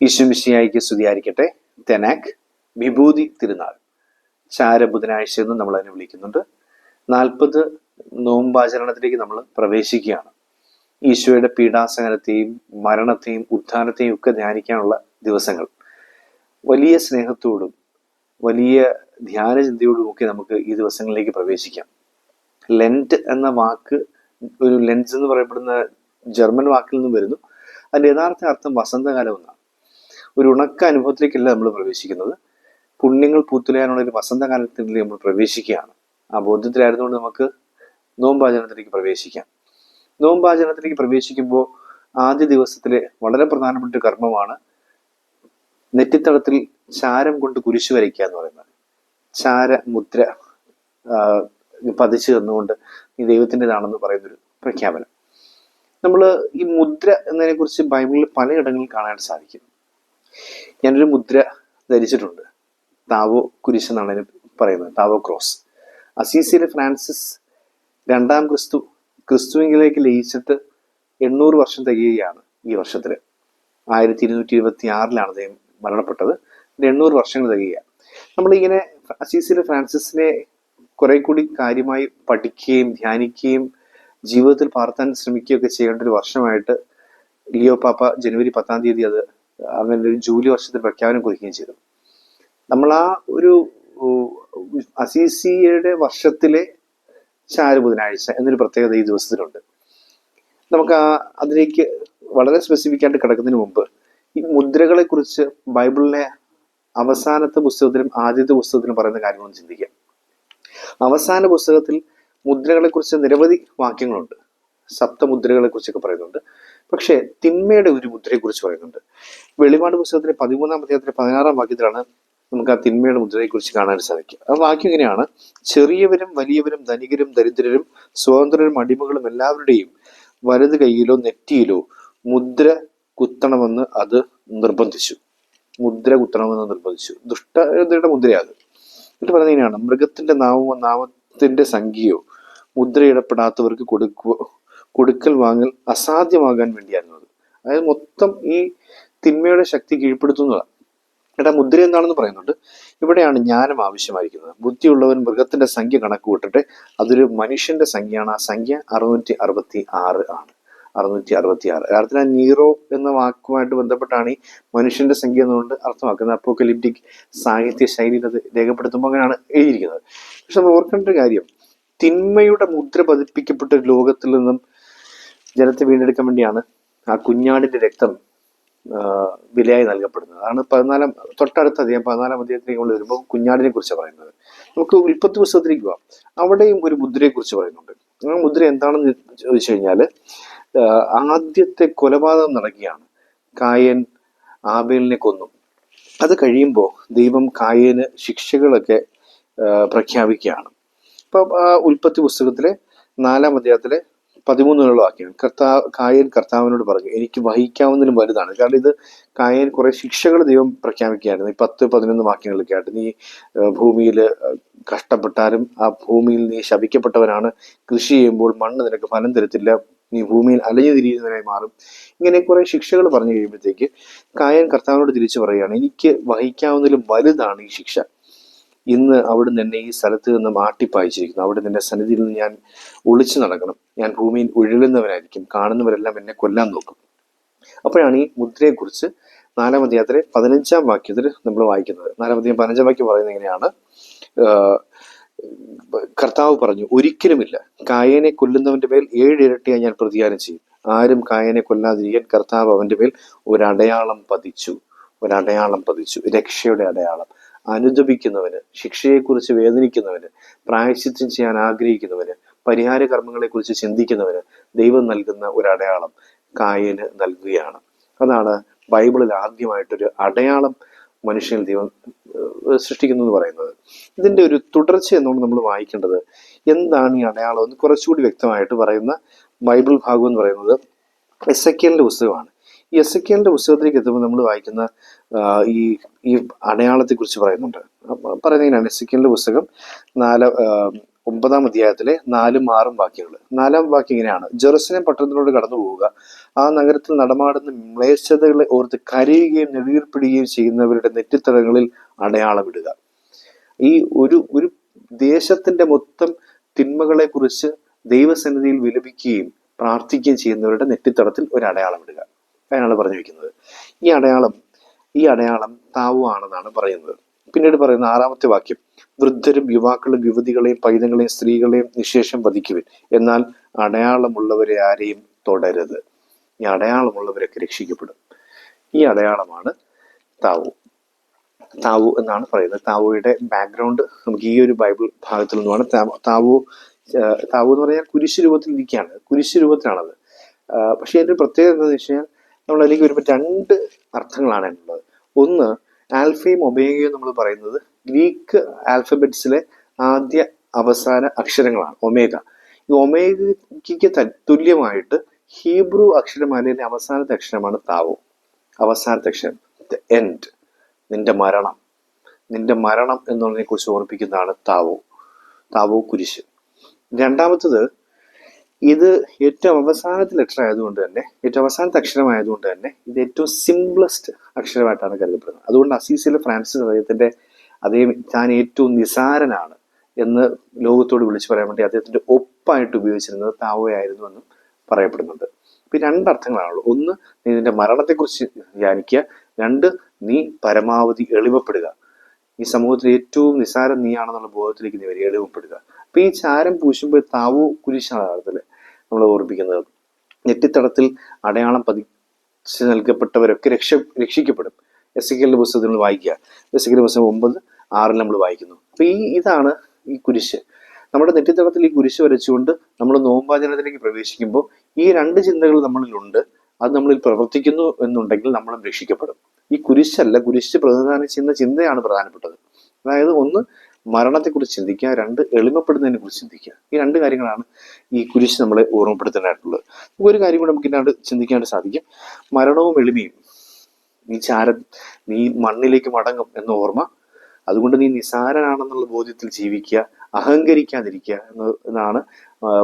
ഈശ്വമിശിഹായിക്ക് സ്തുതിയായിരിക്കട്ടെ. തെനാക്ക് വിഭൂതി തിരുനാൾ, ചാര ബുധനാഴ്ച എന്ന് നമ്മൾ അതിനെ വിളിക്കുന്നുണ്ട്. 40 നോമ്പാചരണത്തിലേക്ക് നമ്മൾ പ്രവേശിക്കുകയാണ്. ഈശോയുടെ പീഡാസഹനത്തെയും മരണത്തെയും ഉത്ഥാനത്തെയും ഒക്കെ ധ്യാനിക്കാനുള്ള ദിവസങ്ങൾ. വലിയ സ്നേഹത്തോടും വലിയ ധ്യാനചിന്തയോടും ഒക്കെ നമുക്ക് ഈ ദിവസങ്ങളിലേക്ക് പ്രവേശിക്കാം. ലെൻറ്റ് എന്ന വാക്ക് ഒരു ലെൻസ് എന്ന് പറയപ്പെടുന്ന ജർമ്മൻ വാക്കിൽ നിന്നും വരുന്നു. അതിൻ്റെ യഥാർത്ഥ അർത്ഥം വസന്തകാലം എന്നാണ്. ഒരു ഉണക്ക അനുഭവത്തിലേക്കല്ല നമ്മൾ പ്രവേശിക്കുന്നത്, പുണ്യങ്ങൾ പൂത്തുലയാനുള്ള ഒരു വസന്തകാലത്തിലേക്ക് നമ്മൾ പ്രവേശിക്കുകയാണ്. ആ ബോധ്യത്തിലായിരുന്നുകൊണ്ട് നമുക്ക് നോമ്പാചരണത്തിലേക്ക് പ്രവേശിക്കാം. നോമ്പാചരണത്തിലേക്ക് പ്രവേശിക്കുമ്പോൾ ആദ്യ ദിവസത്തിലെ വളരെ പ്രധാനപ്പെട്ട കർമ്മമാണ് നെറ്റിത്തടത്തിൽ ചാരം കൊണ്ട് കുരിശു വരയ്ക്കുക എന്ന് പറയുന്നത്. ചാര മുദ്ര പതിച്ചു തന്നുകൊണ്ട് ഈ ദൈവത്തിൻ്റെതാണെന്ന് പറയുന്നൊരു പ്രഖ്യാപനം. നമ്മൾ ഈ മുദ്ര എന്നതിനെ കുറിച്ച് ബൈബിളിൽ പലയിടങ്ങളിൽ കാണാൻ സാധിക്കും. ഞാനൊരു മുദ്ര ധരിച്ചിട്ടുണ്ട്. താവോ കുരിശ് എന്നാണ് അതിന് പറയുന്നത്, താവോ ക്രോസ്. അസീസിയിലെ ഫ്രാൻസിസ് രണ്ടാം ക്രിസ്തുവിലേക്ക് ലയിച്ചിട്ട് 800 വർഷം തികയുകയാണ് ഈ വർഷത്തിൽ. 1226 അദ്ദേഹം മരണപ്പെട്ടത്. 800 വർഷങ്ങൾ തികയുകയാണ്. നമ്മളിങ്ങനെ അസീസിയിലെ ഫ്രാൻസിസിനെ കുറെ കൂടി കാര്യമായി പഠിക്കുകയും ധ്യാനിക്കുകയും ജീവിതത്തിൽ പകർത്താൻ ശ്രമിക്കുകയൊക്കെ ചെയ്യേണ്ട ഒരു വർഷമായിട്ട് ലിയോ പാപ്പ ജനുവരി 10 അത് അങ്ങനെ ഒരു ജൂലൈ വർഷത്തിൽ പ്രഖ്യാപനം കുറിക്കുകയും ചെയ്തു. നമ്മൾ ആ ഒരു അസീസിയുടെ വർഷത്തിലെ ചാര ബുധനാഴ്ച എന്നൊരു പ്രത്യേകത ഈ ദിവസത്തിലുണ്ട്. നമുക്ക് അതിലേക്ക് വളരെ സ്പെസിഫിക് ആയിട്ട് കിടക്കുന്നതിന് മുമ്പ് ഈ മുദ്രകളെ കുറിച്ച് ബൈബിളിലെ അവസാനത്തെ പുസ്തകത്തിലും ആദ്യത്തെ പുസ്തകത്തിലും പറയുന്ന കാര്യങ്ങളൊന്നും ചിന്തിക്കാം. അവസാന പുസ്തകത്തിൽ മുദ്രകളെ കുറിച്ച് നിരവധി വാക്യങ്ങളുണ്ട്. സപ്തമുദ്രകളെ കുറിച്ചൊക്കെ പറയുന്നുണ്ട്. പക്ഷേ തിന്മയുടെ ഒരു മുദ്രയെ കുറിച്ച് പറയുന്നുണ്ട്. വെളിപാട് പുസ്തകത്തിലെ 13-ാം അധ്യായത്തിലെ 16-ാം വാക്യത്തിലാണ് നമുക്ക് ആ തിന്മയുടെ മുദ്രയെ കുറിച്ച് കാണാൻ സാധിക്കുക. ആ വാക്യം ഇങ്ങനെയാണ്: ചെറിയവരും വലിയവരും ധനികരും ദരിദ്രരും സ്വതന്ത്രരും അടിമകളും എല്ലാവരുടെയും വലത് കൈയിലോ നെറ്റിയിലോ മുദ്ര കുത്തണമെന്ന് അത് നിർബന്ധിച്ചു. മുദ്ര കുത്തണമെന്ന് നിർബന്ധിച്ചു. ദുഷ്ടതയുടെ മുദ്രയാണ്. എന്നിട്ട് പറയുന്നത് ഇങ്ങനെയാണ്: മൃഗത്തിന്റെ നാമത്തിന്റെ സംഖ്യയോ മുദ്രയിടപ്പെടാത്തവർക്ക് കൊടുക്കൽ വാങ്ങൽ അസാധ്യമാകാൻ വേണ്ടിയായിരുന്നു അത്. അതായത് മൊത്തം ഈ തിന്മയുടെ ശക്തി കീഴ്പ്പെടുത്തുന്നതാണ്. എന്നിട്ട് ആ മുദ്ര എന്താണെന്ന് പറയുന്നുണ്ട്. ഇവിടെയാണ് ജ്ഞാനം ആവശ്യമായിരിക്കുന്നത്. ബുദ്ധിയുള്ളവൻ മൃഗത്തിന്റെ സംഖ്യ കണക്ക് കൂട്ടട്ടെ, അതൊരു മനുഷ്യന്റെ സംഖ്യയാണ്. ആ സംഖ്യ 666 ആണ്. 666. യഥാർത്ഥത്തിൽ ആ നീറോ എന്ന വാക്കുമായിട്ട് ബന്ധപ്പെട്ടാണ് ഈ മനുഷ്യന്റെ സംഖ്യ എന്നുകൊണ്ട് അർത്ഥമാക്കുന്നത്. അപ്പോക്കലിപ്റ്റിക് സാഹിത്യ ശൈലിയിൽ അത് രേഖപ്പെടുത്തുമ്പോൾ അങ്ങനെയാണ് എഴുതിയിരിക്കുന്നത്. പക്ഷെ നമ്മൾ ഓർക്കേണ്ട ഒരു കാര്യം, തിന്മയുടെ മുദ്ര പതിപ്പിക്കപ്പെട്ട ഒരു ലോകത്തിൽ നിന്നും ജനത്തെ വീണ്ടെടുക്കാൻ വേണ്ടിയാണ് ആ കുഞ്ഞാടിന്റെ രക്തം വിലയായി നൽകപ്പെടുന്നത്. അതാണ് തൊട്ടടുത്ത അധ്യായം 14-ാം അധ്യായത്തിലേക്ക് നമ്മൾ വരുമ്പോൾ കുഞ്ഞാടിനെ കുറിച്ച് പറയുന്നത്. നമുക്ക് ഉൽപ്പത്തി പുസ്തകത്തിലേക്ക് പോവാം. അവിടെയും ഒരു മുദ്രയെ കുറിച്ച് പറയുന്നുണ്ട്. ആ മുദ്ര എന്താണെന്ന് ചോദിച്ചു കഴിഞ്ഞാൽ, ആദ്യത്തെ കൊലപാതകം നടക്കുകയാണ്. കായൻ ആബേലിനെ കൊന്നു. അത് കഴിയുമ്പോൾ ദൈവം കായന് ശിക്ഷകളൊക്കെ പ്രഖ്യാപിക്കുകയാണ്. ഇപ്പൊ ഉൽപ്പത്തി പുസ്തകത്തിലെ 4-ാം അധ്യായത്തിലെ 13 വാക്യം, കായൻ കർത്താവിനോട് പറഞ്ഞു, എനിക്ക് വഹിക്കാവുന്നതിലും വലുതാണ്. കാരണം ഇത് കായൻ കുറെ ശിക്ഷകൾ ദൈവം പ്രഖ്യാപിക്കുകയായിരുന്നു. ഈ 10-11 വാക്യങ്ങളൊക്കെ ആയിട്ട്, നീ ഭൂമിയിൽ കഷ്ടപ്പെട്ടാലും ആ ഭൂമിയിൽ നീ ശപിക്കപ്പെട്ടവനാണ്, കൃഷി ചെയ്യുമ്പോൾ മണ്ണ് നിനക്ക് ഫലം തരത്തില്ല, നീ ഭൂമിയിൽ അലഞ്ഞു തിരിയുന്നതിനായി മാറും. ഇങ്ങനെ കുറെ ശിക്ഷകൾ പറഞ്ഞു കഴിയുമ്പോഴത്തേക്ക് കായൻ കർത്താവിനോട് തിരിച്ചു പറയുകയാണ്, എനിക്ക് വഹിക്കാവുന്നതിലും വലുതാണ് ഈ ശിക്ഷ. ഇന്ന് അവിടുന്ന് എന്നെ ഈ സ്ഥലത്ത് നിന്ന് മാറ്റിപ്പായിച്ചിരിക്കുന്നു. അവിടെ നിന്റെ സന്നിധിയിൽ നിന്ന് ഞാൻ ഒളിച്ചു നടക്കണം. ഞാൻ ഭൂമിയിൽ ഉഴലുന്നവനായിരിക്കും. കാണുന്നവരെല്ലാം എന്നെ കൊല്ലാൻ നോക്കും. അപ്പോഴാണ് ഈ മുദ്രയെക്കുറിച്ച് 4-ാം അധ്യായത്തിലെ 15-ാം വാക്യത്തിൽ നമ്മൾ വായിക്കുന്നത്. 4-ാം അധ്യായം 15-ാം വാക്യം പറയുന്നത് എങ്ങനെയാണ്: കർത്താവ് പറഞ്ഞു, ഒരിക്കലുമില്ല, കായനെ കൊല്ലുന്നവന്റെ മേൽ 7 ഇരട്ടിയായി ഞാൻ പ്രതികാരം ചെയ്യും. ആരും കായനെ കൊല്ലാതിരിക്കാൻ കർത്താവ് അവന്റെ മേൽ ഒരടയാളം പതിച്ചു. രക്ഷയുടെ അടയാളം. അനുദപിക്കുന്നവന്, ശിക്ഷയെക്കുറിച്ച് വേദനിക്കുന്നവന്, പ്രായശ്ചിത്തം ചെയ്യാൻ ആഗ്രഹിക്കുന്നവന്, പരിഹാര കർമ്മങ്ങളെക്കുറിച്ച് ചിന്തിക്കുന്നവന് ദൈവം നൽകുന്ന ഒരു അടയാളം കായന് നൽകുകയാണ്. അതാണ് ബൈബിളിൽ ആദ്യമായിട്ടൊരു അടയാളം മനുഷ്യൻ ദൈവം സൃഷ്ടിക്കുന്നു എന്ന് പറയുന്നത്. ഇതിന്റെ ഒരു തുടർച്ച എന്നാണ് നമ്മൾ വായിക്കേണ്ടത്. എന്താണ് ഈ അടയാളം എന്ന് കുറച്ചുകൂടി വ്യക്തമായിട്ട് പറയുന്ന ബൈബിൾ ഭാഗം എന്ന് പറയുന്നത് എസെക്കിയേലിന്റെ പുസ്തകമാണ്. ഈ എസെക്കിയേലിന്റെ പുസ്തകത്തിലേക്ക് എത്തുമ്പോൾ നമ്മൾ വായിക്കുന്ന ഈ അടയാളത്തെ കുറിച്ച് പറയുന്നുണ്ട്. പറയുന്നതിനാണ് എസെക്കിയേലിന്റെ പുസ്തകം 9-ാം അധ്യായത്തിലെ 4ഉം 6ഉം വാക്യങ്ങൾ. 4-ാം വാക്യം ഇങ്ങനെയാണ്: ജെറുസലേം പട്ടണത്തിലൂടെ കടന്നു പോവുക, ആ നഗരത്തിൽ നടമാടുന്ന മ്ലേച്ഛതകളെ ഓർത്ത് കരയുകയും നെടുവീർപ്പിടുകയും ചെയ്യുന്നവരുടെ നെറ്റിത്തടങ്ങളിൽ അടയാളമിടുക. ഈ ഒരു ഒരു ദേശത്തിന്റെ മൊത്തം തിന്മകളെ കുറിച്ച് ദൈവസന്നിധിയിൽ വിലപിക്കുകയും പ്രാർത്ഥിക്കുകയും ചെയ്യുന്നവരുടെ നെറ്റിത്തടത്തിൽ ഒരു അടയാളം ഇടുക. അതിനാണ് പറഞ്ഞു വെക്കുന്നത്. ഈ അടയാളം താവു ആണെന്നാണ് പറയുന്നത്. പിന്നീട് പറയുന്ന 6-ാമത്തെ വാക്യം: വൃദ്ധരും യുവാക്കളും യുവതികളെയും പൈതങ്ങളെയും സ്ത്രീകളെയും നിശേഷം വധിക്കുവിൻ, എന്നാൽ അടയാളമുള്ളവരെ ആരെയും തൊടരുത്. ഈ അടയാളമുള്ളവരൊക്കെ രക്ഷിക്കപ്പെടും. ഈ അടയാളമാണ് താവു. താവു എന്നാണ് പറയുന്നത്. താവോയുടെ ബാക്ക്ഗ്രൗണ്ട് നമുക്ക് ഈ ഒരു ബൈബിൾ ഭാഗത്തിൽ നിന്നുമാണ്. താവു എന്ന് പറഞ്ഞാൽ കുരിശ് രൂപത്തിൽ ഇരിക്കുകയാണ്, കുരിശ് രൂപത്തിലാണത്. പക്ഷെ അതിന്റെ പ്രത്യേകത എന്താണെന്ന് വെച്ച് കഴിഞ്ഞാൽ നമ്മൾ അതിലേക്ക് വരുമ്പോൾ 2 അർത്ഥങ്ങളാണ് ഉള്ളത്. ഒന്ന്, ആൽഫയും ഒമേഗയും നമ്മൾ പറയുന്നത് ഗ്രീക്ക് ആൽഫബറ്റ്സിലെ ആദ്യ അവസാന അക്ഷരങ്ങളാണ് ഒമേഗ. ഈ ഒമേഗയ്ക്ക് തുല്യമായിട്ട് ഹീബ്രു അക്ഷരമാലയിലെ അവസാനത്തെ അക്ഷരമാണ് താവു. അവസാനത്തെ അക്ഷരം എൻഡ്, നിന്റെ മരണം എന്നുള്ളതിനെ കുറിച്ച് ഓർപ്പിക്കുന്നതാണ് താവു കുരിശ്. രണ്ടാമത്തത്, ഇത് ഏറ്റവും അവസാനത്തെ ലെറ്റർ ആയതുകൊണ്ട് തന്നെ, ഏറ്റവും അവസാനത്തെ അക്ഷരമായതുകൊണ്ട് തന്നെ ഇത് ഏറ്റവും സിംപ്ലസ്റ്റ് അക്ഷരമായിട്ടാണ് കരുതപ്പെടുന്നത്. അതുകൊണ്ട് അസീസിയിലെ ഫ്രാൻസിസ് അദ്ദേഹത്തിന്റെ താൻ ഏറ്റവും നിസാരനാണ് എന്ന് ലോകത്തോട് വിളിച്ചു പറയാൻ വേണ്ടി അദ്ദേഹത്തിന്റെ ഒപ്പായിട്ട് ഉപയോഗിച്ചിരുന്നത് താവോയായിരുന്നു എന്നും പറയപ്പെടുന്നുണ്ട്. ഇപ്പൊ 2 അർത്ഥങ്ങളാണുള്ളൂ. ഒന്ന്, നീ നിന്റെ മരണത്തെക്കുറിച്ച് ധ്യാനിക്കുക. 2, നീ പരമാവധി എളിമപ്പെടുക. ഈ സമൂഹത്തിൽ ഏറ്റവും നിസാരം നീയാണെന്നുള്ള ബോധത്തിലേക്ക് നീ വരിക, എളിമപ്പെടുക. അപ്പൊ ഈ ചാരം പൂശുമ്പോൾ താവു കുരിശാണ് അർത്ഥത്തില് നമ്മൾ ഓർപ്പിക്കുന്നത്. നെറ്റിത്തടത്തിൽ അടയാളം പതിച്ച് നൽകപ്പെട്ടവരൊക്കെ രക്ഷിക്കപ്പെടും. എസെക്കിയേലിന്റെ പുസ്തകത്തിൽ നമ്മൾ വായിക്കുക. എസെക്കിയേൽ പുസ്തകം 9:6 നമ്മൾ വായിക്കുന്നു. അപ്പൊ ഇതാണ് ഈ കുരിശ്. നമ്മുടെ നെറ്റിത്തടത്തിൽ ഈ കുരിശ് വരച്ചുകൊണ്ട് നമ്മൾ നോമ്പാചരണത്തിലേക്ക് പ്രവേശിക്കുമ്പോൾ ഈ 2 ചിന്തകൾ നമ്മളിലുണ്ട്. അത് നമ്മളിൽ പ്രവർത്തിക്കുന്നു എന്നുണ്ടെങ്കിൽ നമ്മളും രക്ഷിക്കപ്പെടും. ഈ കുരിശ് പ്രതിനിധാനം ചെയ്യുന്ന ചിന്തയാണ് പ്രധാനപ്പെട്ടത്. അതായത് 1, മരണത്തെക്കുറിച്ച് ചിന്തിക്കുക. 2, എളിമപ്പെടുന്നതിനെ കുറിച്ച് ചിന്തിക്കുക. ഈ 2 കാര്യങ്ങളാണ് ഈ കുരിശ് നമ്മളെ ഓർമ്മപ്പെടുത്താനായിട്ടുള്ളത്. ഒരു കാര്യം കൂടെ നമുക്ക് ഇതിനകത്ത് ചിന്തിക്കാനായിട്ട് സാധിക്കും. മരണവും എളിമയും. നീ മണ്ണിലേക്ക് മടങ്ങും എന്ന ഓർമ്മ. അതുകൊണ്ട് നീ നിസാരനാണെന്നുള്ള ബോധ്യത്തിൽ ജീവിക്കുക, അഹങ്കരിക്കാതിരിക്കുക എന്നാണ്.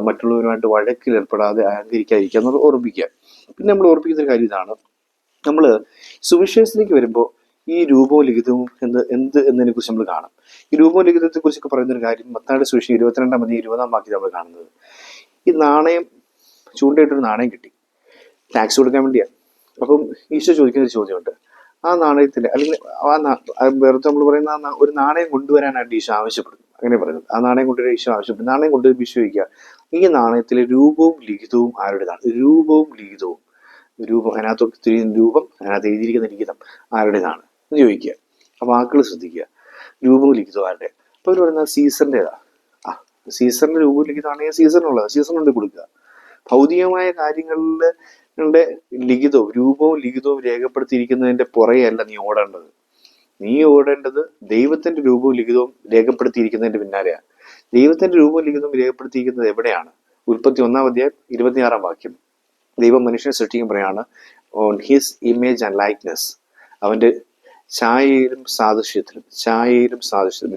മറ്റുള്ളവരുമായിട്ട് വഴക്കിൽ ഏർപ്പെടാതെ അഹങ്കരിക്കാതിരിക്കുക എന്നത് ഓർമ്മിക്കുക. പിന്നെ നമ്മൾ ഓർപ്പിക്കുന്ന ഒരു കാര്യം ഇതാണ്: നമ്മൾ സുവിശേഷത്തിലേക്ക് വരുമ്പോൾ ഈ രൂപവും ലിഖിതവും എന്നതിനെ കുറിച്ച് നമ്മൾ കാണാം. ഈ രൂപവും ലിഖിതത്തെ കുറിച്ചൊക്കെ പറയുന്ന ഒരു കാര്യം മത്തായിയുടെ സുവിശേഷം 22-ാം അധ്യായം 20-ാം വാക്യത്തിൽ നമ്മൾ കാണുന്നത്. ഈ നാണയം, ചൂണ്ടയിട്ടൊരു നാണയം കിട്ടി, ടാക്സ് കൊടുക്കാൻ വേണ്ടിയാണ്. അപ്പം ഈശോ ചോദിക്കുന്ന ഒരു ചോദ്യമുണ്ട്. ആ നാണയത്തിൽ, അല്ലെങ്കിൽ വെറുതെ നമ്മൾ പറയുന്ന ഒരു നാണയം കൊണ്ടുവരാനായിട്ട് ഈശോ ആവശ്യപ്പെടുന്നു. അങ്ങനെ പറയുന്നത്, ആ നാണയം കൊണ്ടുവരാൻ ഈശോ ആവശ്യപ്പെടും. നാണയം കൊണ്ടുവരുമ്പോൾ ഈശോ ചോദിക്കുക, ഈ നാണയത്തിലെ രൂപവും ലിഖിതവും ആരുടേതാണ്? രൂപവും ലിഖിതവും, അതിനകത്ത് രൂപം, അതിനകത്ത് എഴുതിയിരിക്കുന്ന ലിഖിതം ആരുടേതാണ് എന്ന് ചോദിക്കുക. ആ വാക്കുകൾ ശ്രദ്ധിക്കുക. രൂപവും ലിഖിതവും ആരുടെ? അപ്പൊ അവർ പറയുന്നത് സീസറിൻ്റെതാ. സീസറിന്റെ രൂപവും ലിഖിതമാണെങ്കിൽ സീസറിനുള്ളത് സീസറിനുണ്ട് കൊടുക്കുക. ഭൗതികമായ കാര്യങ്ങളുടെ രൂപവും ലിഖിതവും രേഖപ്പെടുത്തിയിരിക്കുന്നതിന്റെ പുറകെയല്ല നീ ഓടേണ്ടത്. നീ ഓടേണ്ടത് ദൈവത്തിന്റെ രൂപവും ലിഖിതവും രേഖപ്പെടുത്തിയിരിക്കുന്നതിന്റെ പിന്നാലെയാണ്. ദൈവത്തിന്റെ രൂപവും ലിഖിതവും രേഖപ്പെടുത്തിയിരിക്കുന്നത് എവിടെയാണ്? ഉൽപ്പത്തി 1-ാം അധ്യായം 26-ാം വാക്യം. ദൈവം മനുഷ്യനെ സൃഷ്ടിക്കും പറയാണ്, on his image and likeness, അവന്റെ ഛായയിലും സാദൃശ്യത്തിലും.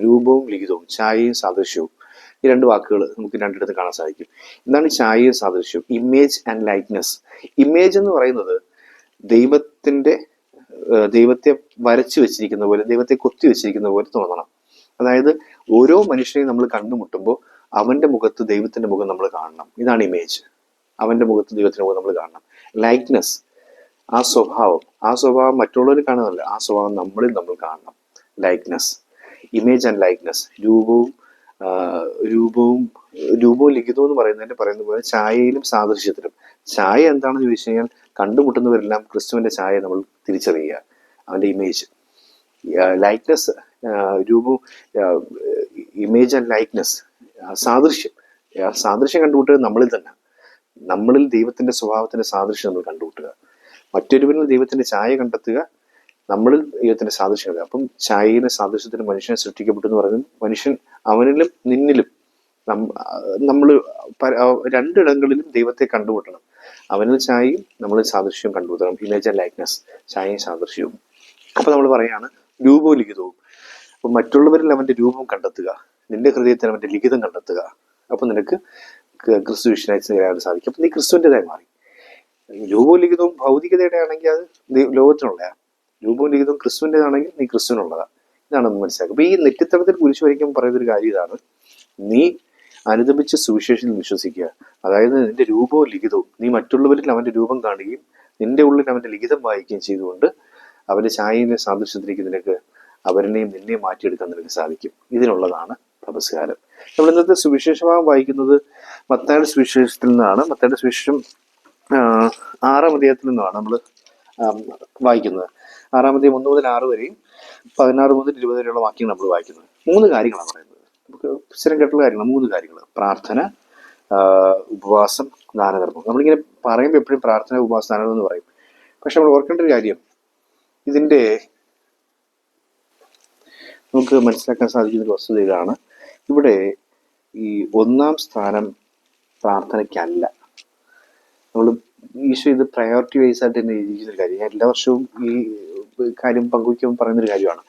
രൂപവും ലിഖിതവും, ഛായയും സാദൃശ്യവും. ഈ 2 വാക്കുകൾ നമുക്ക് 2 കാണാൻ സാധിക്കും. എന്താണ് ഛായയും സാദൃശ്യവും? Image and likeness. ഇമേജ് എന്ന് പറയുന്നത് ദൈവത്തെ വരച്ചു വെച്ചിരിക്കുന്ന പോലെ, ദൈവത്തെ കൊത്തി വെച്ചിരിക്കുന്ന പോലെ തോന്നണം. അതായത് ഓരോ മനുഷ്യനെയും നമ്മൾ കണ്ടുമുട്ടുമ്പോൾ അവന്റെ മുഖത്ത് ദൈവത്തിന്റെ മുഖം നമ്മൾ കാണണം. ഇതാണ് ഇമേജ്. അവന്റെ മുഖത്ത് ദൈവത്തിന്റെ മുഖം നമ്മൾ കാണണം. ലൈക്നെസ്, ആ സ്വഭാവം മറ്റുള്ളവർ കാണുന്നില്ല, ആ സ്വഭാവം നമ്മളിൽ നമ്മൾ കാണണം. Likeness, image and likeness. രൂപവും ലിഖിതവും എന്ന് പറയുന്ന പോലെ ഛായയിലും സാദൃശ്യത്തിലും. ഛായ എന്താണെന്ന് ചോദിച്ചു കഴിഞ്ഞാൽ കണ്ടുമുട്ടുന്നവരെല്ലാം ക്രിസ്തുവിന്റെ ഛായ നമ്മൾ തിരിച്ചറിയുക, അവന്റെ ഇമേജ്. ലൈക്നെസ്, രൂപവും, ഇമേജ് ആൻഡ് ലൈക്നെസ്, സാദൃശ്യം കണ്ടുമുട്ടുക നമ്മളിൽ തന്നെ. നമ്മളിൽ ദൈവത്തിന്റെ സ്വഭാവത്തിന്റെ സാദൃശ്യം നമ്മൾ കണ്ടുമുട്ടുക. മറ്റൊരുവരിൽ ദൈവത്തിന്റെ ഛായ കണ്ടെത്തുക, നമ്മളിൽ ദൈവത്തിന്റെ സാദൃശ്യം കണ്ടെത്തുക. അപ്പം ഛായയിലെ സാദൃശ്യത്തിന് മനുഷ്യനെ സൃഷ്ടിക്കപ്പെട്ടു എന്ന് പറയുന്നത്, മനുഷ്യൻ അവനിലും നിന്നിലും നമ്മൾ 2 ഇടങ്ങളിലും ദൈവത്തെ കണ്ടുമുട്ടണം. അവനിൽ ഛായയും നമ്മളിൽ സാദൃശ്യവും കണ്ടുമുട്ടണം. ഇമേജ് ആൻഡ് ലൈക്നെസ്, ഛായയും സാദൃശ്യവും. അപ്പൊ നമ്മൾ പറയാണ് രൂപവും ലിഖിതവും. അപ്പൊ മറ്റുള്ളവരിൽ അവന്റെ രൂപം കണ്ടെത്തുക, നിന്റെ ഹൃദയത്തിൽ അവൻ്റെ ലിഖിതം കണ്ടെത്തുക. അപ്പം നിനക്ക് ക്രിസ്തു വിഷനായി ചേരാൻ സാധിക്കും. അപ്പം നീ ക്രിസ്തുവിൻ്റെതായി മാറി. രൂപവും ലിഖിതവും ഭൗതികതയുടെ ആണെങ്കിൽ അത് ലോകത്തിനുള്ളതാണ്. രൂപവും ലിഖിതവും ക്രിസ്തുവിൻ്റെതാണെങ്കിൽ നീ ക്രിസ്തുവിനുള്ളതാണ്. ഇതാണ് നമ്മൾ മനസ്സിലാക്കുക. അപ്പോൾ ഈ നെറ്റിത്തടത്തിൽ കുരിശ് വരയ്ക്കുമ്പോൾ പറയുന്നൊരു കാര്യം ഇതാണ്: നീ അനുദപിച്ച് സുവിശേഷത്തിൽ വിശ്വസിക്കുക. അതായത് നിന്റെ രൂപവും ലിഖിതവും നീ മറ്റുള്ളവരിൽ അവൻ്റെ രൂപം കാണുകയും നിന്റെ ഉള്ളിൽ അവൻ്റെ ലിഖിതം വായിക്കുകയും ചെയ്തുകൊണ്ട് അവൻ്റെ ഛായയിലെ സാദൃശ്യത്തിലേക്ക് നിനക്ക് അവരിനെയും നിന്നെയും മാറ്റിയെടുക്കാൻ നിനക്ക് സാധിക്കും. ഇതിനുള്ളതാണ് തപസ്കാരം. നമ്മൾ ഇന്നത്തെ സുവിശേഷഭാഗം വായിക്കുന്നത് മത്തായിയുടെ സുവിശേഷത്തിൽ നിന്നാണ്. മത്തായിയുടെ സുവിശേഷം 6-ാം അധ്യായത്തിൽ നിന്നാണ് നമ്മൾ വായിക്കുന്നത്. 6-ാം അധ്യായം 1 മുതൽ 6 വരെയും 16 മുതൽ 20 വരെയുള്ള വാക്യങ്ങൾ നമ്മൾ വായിക്കുന്നത്. 3 കാര്യങ്ങളാണ് പറയുന്നത്. നമുക്ക് സ്ഥിരം കേട്ടുള്ള കാര്യങ്ങൾ 3 കാര്യങ്ങൾ: പ്രാർത്ഥന, ഉപവാസം, ദാനധർമ്മം. നമ്മളിങ്ങനെ പറയുമ്പോൾ എപ്പോഴും പ്രാർത്ഥന, ഉപവാസം, ദാനധർമ്മം എന്ന് പറയും. പക്ഷെ നമ്മൾ ഓർക്കേണ്ട ഒരു കാര്യം, ഇതിൻ്റെ നമുക്ക് മനസ്സിലാക്കാൻ സാധിക്കുന്ന ഒരു വസ്തുത ഇതാണ്: ഇവിടെ ഈ 1-ാം സ്ഥാനം പ്രാർത്ഥനയ്ക്കല്ല. നമ്മൾ ഈശോ ഇത് പ്രയോറിറ്റി വൈസ് ആയിട്ട് തന്നെ എഴുതിയിരിക്കുന്നൊരു കാര്യം. ഞാൻ എല്ലാ വർഷവും ഈ കാര്യം പങ്കുവയ്ക്കുമ്പോൾ പറയുന്നൊരു കാര്യമാണ്.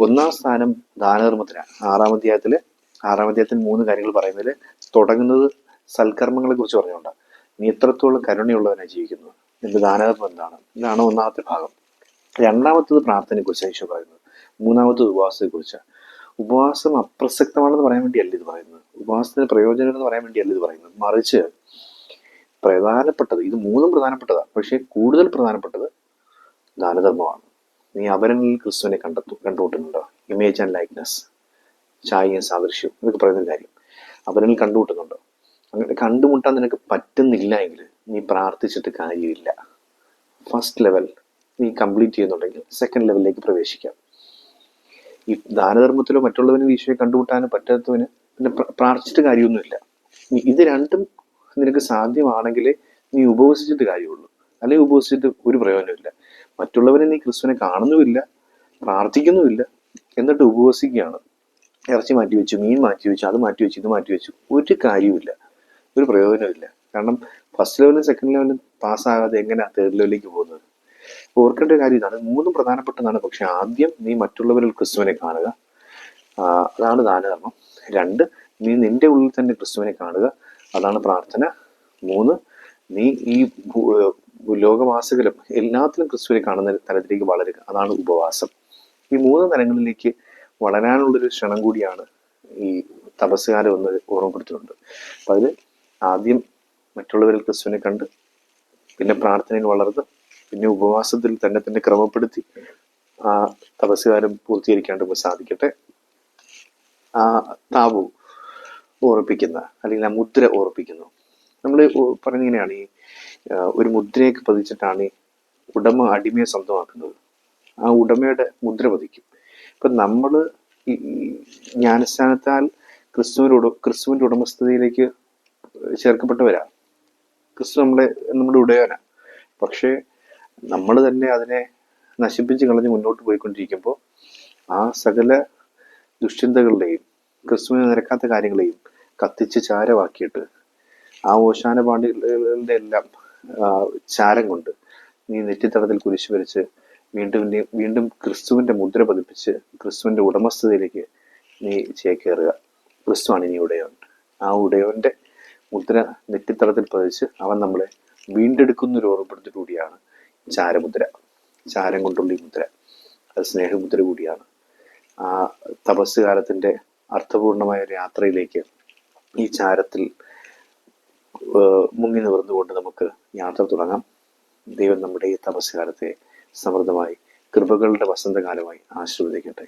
1-ാം സ്ഥാനം ദാനധർമ്മത്തിനാണ്. 6-ാം അധ്യായത്തിൽ 3 കാര്യങ്ങൾ പറയുന്നതിൽ തുടങ്ങുന്നത് സൽക്കർമ്മങ്ങളെ കുറിച്ച് പറഞ്ഞുകൊണ്ടാണ്. നീ എത്രത്തോളം കരുണയുള്ളവനാണ് ജീവിക്കുന്നത്, നിന്റെ ദാനധർമ്മം എന്താണ്, ഇതാണ് 1-ാമത്തെ ഭാഗം. 2-ാമത്തത് പ്രാർത്ഥനയെക്കുറിച്ചാണ് ഈശോ പറയുന്നത്. 3-ാമത്തത് ഉപവാസത്തെക്കുറിച്ചാണ്. ഉപവാസം അപ്രസക്തമാണെന്ന് പറയാൻ വേണ്ടിയല്ല ഇത് പറയുന്നത്. ഉപവാസത്തിന് പ്രയോജനം എന്ന് പറയാൻ വേണ്ടിയല്ല ഇത് പറയുന്നത്. മറിച്ച് പ്രധാനപ്പെട്ടത്, ഇത് 3ഉം പ്രധാനപ്പെട്ടതാണ്, പക്ഷേ കൂടുതൽ പ്രധാനപ്പെട്ടത് ദാനധർമ്മമാണ്. നീ അവരിൽ ക്രിസ്തുവിനെ കണ്ടുമുട്ടുന്നുണ്ടോ? ഇമേജ് ആൻഡ് ലൈക്ക്നെസ്, ഛായയും സാദൃശ്യവും എന്നൊക്കെ പറയുന്ന കാര്യം അവരിൽ കണ്ടുമുട്ടുന്നുണ്ടോ? അങ്ങനെ കണ്ടുമുട്ടാൻ നിനക്ക് പറ്റുന്നില്ല എങ്കിൽ നീ പ്രാർത്ഥിച്ചിട്ട് കാര്യമില്ല. ഫസ്റ്റ് ലെവൽ നീ കംപ്ലീറ്റ് ചെയ്യുന്നുണ്ടെങ്കിൽ സെക്കൻഡ് ലെവലിലേക്ക് പ്രവേശിക്കാം. ഈ ദാനധർമ്മത്തിലോ മറ്റുള്ളവന് ഈശോയെ കണ്ടുമുട്ടാനോ പറ്റാത്തവന് പിന്നെ പ്രാർത്ഥിച്ചിട്ട് കാര്യമൊന്നുമില്ല. ഇത് രണ്ടും നിനക്ക് സാധ്യമാണെങ്കിൽ നീ ഉപവസിച്ചിട്ട് കാര്യമുള്ളൂ. അല്ലെങ്കിൽ ഉപവസിച്ചിട്ട് ഒരു പ്രയോജനമില്ല. മറ്റുള്ളവരെ നീ ക്രിസ്തുവിനെ കാണുന്നുമില്ല, പ്രാർത്ഥിക്കുന്നുമില്ല, എന്നിട്ട് ഉപവസിക്കുകയാണ്. ഇറച്ചി മാറ്റിവെച്ചു, മീൻ മാറ്റിവെച്ചു, അത് മാറ്റിവെച്ചു, ഇത് മാറ്റിവെച്ചു, ഒരു കാര്യവുമില്ല, ഒരു പ്രയോജനമില്ല. കാരണം ഫസ്റ്റ് ലെവലും സെക്കൻഡ് ലെവലും പാസ്സാകാതെ എങ്ങനെയാണ് തേർഡ് ലെവലിലേക്ക് പോകുന്നത്? ഓർക്കേണ്ട കാര്യം ഇതാണ്. 3ഉം പ്രധാനപ്പെട്ടതാണ്. പക്ഷെ ആദ്യം നീ മറ്റുള്ളവരിൽ ക്രിസ്തുവിനെ കാണുക, അതാണ് ദാനധർമ്മം. 2, നീ നിന്റെ ഉള്ളിൽ തന്നെ ക്രിസ്തുവിനെ കാണുക, അതാണ് പ്രാർത്ഥന. 3, നീ ഈ ലോകവാസികളും എല്ലാത്തിലും ക്രിസ്തുവിനെ കാണുന്ന തലത്തിലേക്ക് വളരുക, അതാണ് ഉപവാസം. ഈ 3 തലങ്ങളിലേക്ക് വളരാനുള്ളൊരു ക്ഷണം കൂടിയാണ് ഈ തപസ്സുകാലം എന്ന് ഓർമ്മപ്പെടുത്തുന്നുണ്ട്. അപ്പം അതിൽ ആദ്യം മറ്റുള്ളവരിൽ ക്രിസ്തുവിനെ കണ്ട്, പിന്നെ പ്രാർത്ഥനയിൽ വളർന്ന്, പിന്നെ ഉപവാസത്തിൽ തന്നെ ക്രമപ്പെടുത്തി ആ തപസ്സുകാലം പൂർത്തീകരിക്കാൻ സാധിക്കട്ടെ. ആ താവു ഓർപ്പിക്കുന്ന, അല്ലെങ്കിൽ ആ മുദ്ര ഓർപ്പിക്കുന്നു. നമ്മൾ പറഞ്ഞിങ്ങനെയാണ്, ഈ ഒരു മുദ്രയൊക്കെ പതിച്ചിട്ടാണ് ഈ ഉടമ അടിമയെ സ്വന്തമാക്കുന്നത്. ആ ഉടമയുടെ മുദ്ര പതിക്കും. ഇപ്പം നമ്മൾ ഈ ജ്ഞാനസ്ഥാനത്താൽ ക്രിസ്തുവിൻ്റെ ഉടമസ്ഥതയിലേക്ക് ചേർക്കപ്പെട്ടവരാ. ക്രിസ്തു നമ്മുടെ ഉടയവനാണ്. പക്ഷേ നമ്മൾ തന്നെ അതിനെ നശിപ്പിച്ച് കളഞ്ഞ് മുന്നോട്ട് പോയിക്കൊണ്ടിരിക്കുമ്പോൾ ആ സകല ദുശ്ചിന്തകളുടെയും ക്രിസ്തുവിനെ നിരക്കാത്ത കാര്യങ്ങളെയും കത്തിച്ച് ചാരമാക്കിയിട്ട് ആ ഓശാന പാണ്ടികളുടെ എല്ലാം ചാരം കൊണ്ട് നീ നെറ്റിത്തടത്തിൽ കുരിശ് വരച്ച് വീണ്ടും ക്രിസ്തുവിൻ്റെ മുദ്ര പതിപ്പിച്ച് ക്രിസ്തുവിൻ്റെ ഉടമസ്ഥതയിലേക്ക് നീ ചേക്കേറുക. ക്രിസ്തുവാണ് ഇനി ഉടയവൻ. ആ ഉടയവൻ്റെ മുദ്ര നെറ്റിത്തടത്തിൽ പതിച്ച് അവൻ നമ്മളെ വീണ്ടെടുക്കുന്നൊരു ഓർമ്മപ്പെടുത്തിലൂടെയാണ് ചാരമുദ്ര. ചാരം കൊണ്ടുള്ള ഈ മുദ്ര അത് സ്നേഹമുദ്ര കൂടിയാണ്. ആ തപസ് കാലത്തിൻ്റെ അർത്ഥപൂർണമായ ഒരു യാത്രയിലേക്ക് ഈ ചാരത്തിൽ മുങ്ങി നിവർന്നുകൊണ്ട് നമുക്ക് യാത്ര തുടങ്ങാം. ദൈവം നമ്മുടെ ഈ തപസ് കാലത്തെ സമൃദ്ധമായി കൃപകളുടെ വസന്തകാലമായി ആശീർവദിക്കട്ടെ.